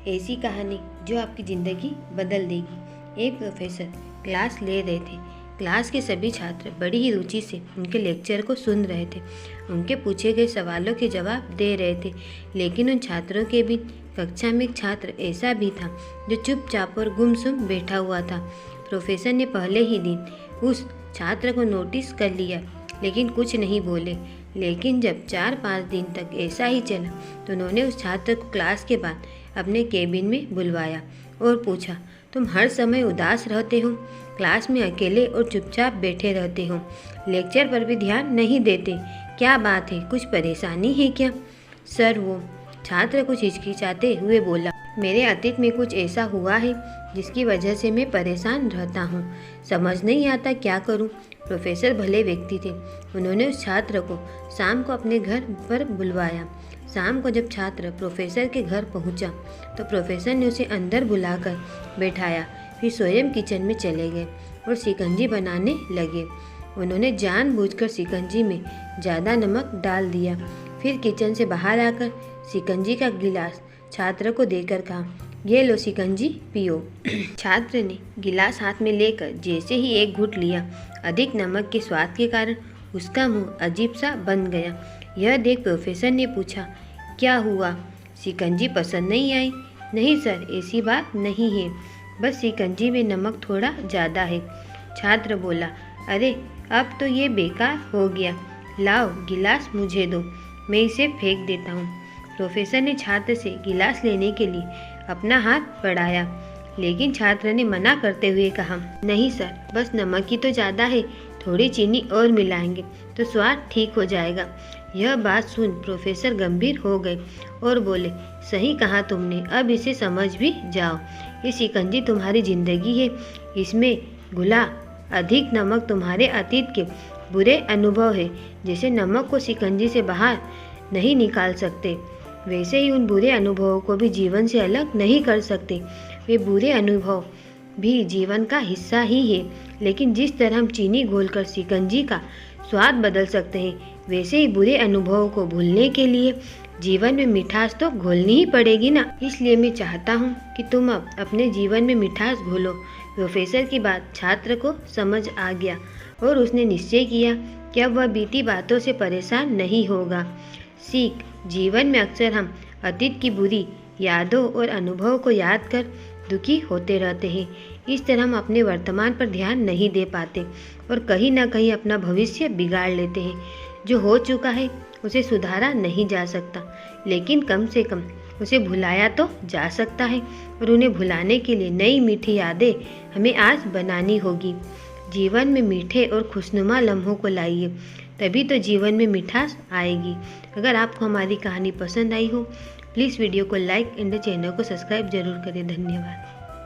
ऐसी कहानी जो आपकी ज़िंदगी बदल देगी। एक प्रोफेसर क्लास ले रहे थे। क्लास के सभी छात्र बड़ी ही रुचि से उनके लेक्चर को सुन रहे थे। उनके पूछे गए सवालों के जवाब दे रहे थे। लेकिन उन छात्रों के बीच कक्षा में एक छात्र ऐसा भी था जो चुपचाप और गुमसुम बैठा हुआ था। प्रोफेसर ने पहले ही दिन उस छात्र को नोटिस कर लिया, लेकिन कुछ नहीं बोले। लेकिन जब 4-5 दिन तक ऐसा ही चला तो उन्होंने उस छात्र को क्लास के बाद अपने केबिन में बुलवाया और पूछा, तुम हर समय उदास रहते हो, क्लास में अकेले और चुपचाप बैठे रहते हो, लेक्चर पर भी ध्यान नहीं देते, क्या बात है, कुछ परेशानी है क्या? सर, वो छात्र कुछ हिचकिचाते हुए बोला, मेरे अतीत में कुछ ऐसा हुआ है जिसकी वजह से मैं परेशान रहता हूँ, समझ नहीं आता क्या करूँ। प्रोफेसर भले व्यक्ति थे। उन्होंने उस छात्र को शाम को अपने घर पर बुलवाया। शाम को जब छात्र प्रोफेसर के घर पहुंचा तो प्रोफेसर ने उसे अंदर बुलाकर बैठाया, फिर स्वयं किचन में चले गए और शिकंजी बनाने लगे। उन्होंने जानबूझकर शिकंजी में ज़्यादा नमक डाल दिया। फिर किचन से बाहर आकर शिकंजी का गिलास छात्र को देकर कहा, ये लो शिकंजी पियो। छात्र ने गिलास हाथ में लेकर जैसे ही एक घूंट लिया, अधिक नमक के स्वाद के कारण उसका मुंह अजीब सा बन गया। यह देख प्रोफेसर ने पूछा, क्या हुआ, शिकंजी पसंद नहीं आई? नहीं सर, ऐसी बात नहीं है, बस शिकंजी में नमक थोड़ा ज़्यादा है। छात्र बोला, अरे अब तो ये बेकार हो गया, लाओ गिलास मुझे दो, मैं इसे फेंक देता हूँ। प्रोफेसर ने छात्र से गिलास लेने के लिए अपना हाथ बढ़ाया, लेकिन छात्र ने मना करते हुए कहा, नहीं सर, बस नमक ही तो ज़्यादा है, थोड़ी चीनी और मिलाएंगे तो स्वाद ठीक हो जाएगा। यह बात सुन प्रोफेसर गंभीर हो गए और बोले, सही कहा तुमने, अब इसे समझ भी जाओ। ये शिकंजी तुम्हारी ज़िंदगी है, इसमें घुला अधिक नमक तुम्हारे अतीत के बुरे अनुभव है। जैसे नमक को शिकंजी से बाहर नहीं निकाल सकते, वैसे ही उन बुरे अनुभवों को भी जीवन से अलग नहीं कर सकते। वे बुरे अनुभव भी जीवन का हिस्सा ही है, लेकिन जिस तरह हम चीनी घोलकर शिकंजी का स्वाद बदल सकते हैं, वैसे ही बुरे अनुभवों को भूलने के लिए जीवन में मिठास तो घोलनी ही पड़ेगी ना। इसलिए मैं चाहता हूँ कि तुम अब अपने जीवन में मिठास घोलो। प्रोफेसर की बात छात्र को समझ आ गया और उसने निश्चय किया कि अब वह बीती बातों से परेशान नहीं होगा। सीख, जीवन में अक्सर हम अतीत की बुरी यादों और अनुभवों को याद कर दुखी होते रहते हैं। इस तरह हम अपने वर्तमान पर ध्यान नहीं दे पाते और कहीं ना कहीं अपना भविष्य बिगाड़ लेते हैं। जो हो चुका है उसे सुधारा नहीं जा सकता, लेकिन कम से कम उसे भुलाया तो जा सकता है और उन्हें भुलाने के लिए नई मीठी यादें हमें आज बनानी होगी। जीवन में मीठे और खुशनुमा लम्हों को लाइए, तभी तो जीवन में मिठास आएगी। अगर आपको हमारी कहानी पसंद आई हो, प्लीज़ वीडियो को लाइक एंड चैनल को सब्सक्राइब जरूर करें। धन्यवाद।